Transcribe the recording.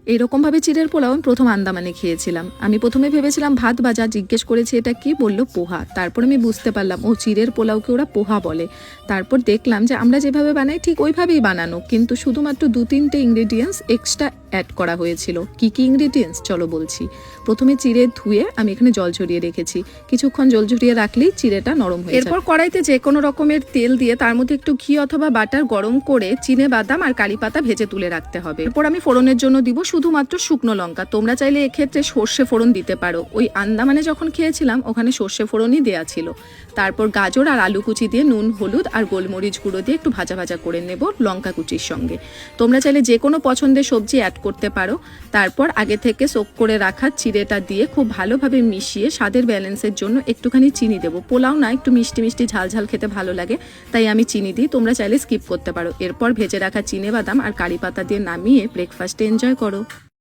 এইরকমভাবে চিড়ের পোলাও আমি প্রথম আন্দামানে খেয়েছিলাম। আমি প্রথমে ভেবেছিলাম ভাত ভাজা, জিজ্ঞেস করেছি এটা কি, বলল পোহা। তারপর আমি বুঝতে পারলাম ও চিড়ের পোলাওকে ওরা পোহা বলে। তারপর দেখলাম যে আমরা যেভাবে বানাই ঠিক ওইভাবেই বানানো, কিন্তু শুধুমাত্র 2-3টে ইনগ্রেডিয়েন্টস এক্সট্রা অ্যাড করা হয়েছিল। কি কি ইনগ্রেডিয়েন্টস চলো বলছি। প্রথমে চিড়ে ধুয়ে আমি এখানে জল ঝরিয়ে রেখেছি। কিছুক্ষণ জল ঝরিয়ে রাখলেই চিড়েটা নরম হয়ে যায়। এরপর কড়াইতে যে কোনো রকমের তেল দিয়ে তার মধ্যে একটু ঘি অথবা বাটার গরম করে চিনে বাদাম আর কারি পাতা ভেজে তুলে রাখতে হবে। এরপর আমি ফোড়নের জন্য দিব শুধুমাত্র শুকনো লঙ্কা। তোমরা চাইলে এক্ষেত্রে সর্ষে ফোড়ন দিতে পারো। ওই আন্দামানে যখন খেয়েছিলাম ওখানে সর্ষে ফোড়নই দেওয়া ছিল। তারপর গাজর আর আলু কুচি দিয়ে নুন, হলুদ আর গোলমরিচ গুঁড়ো দিয়ে একটু ভাজা ভাজা করে নেব লঙ্কা কুচির সঙ্গে। তোমরা চাইলে যে কোনো পছন্দের সবজি অ্যাড করতে পারো। তারপর আগে থেকে সোক করে রাখা চিড়েটা দিয়ে খুব ভালোভাবে মিশিয়ে স্বাদের ব্যালেন্সের জন্য একটুখানি চিনি দেবো। পোলাও না, একটু মিষ্টি মিষ্টি ঝাল ঝাল খেতে ভালো লাগে, তাই আমি চিনি দিই। তোমরা চাইলে স্কিপ করতে পারো। এরপর ভেজে রাখা চিনে বাদাম আর কারি পাতা দিয়ে নামিয়ে ব্রেকফাস্টে এনজয় করো।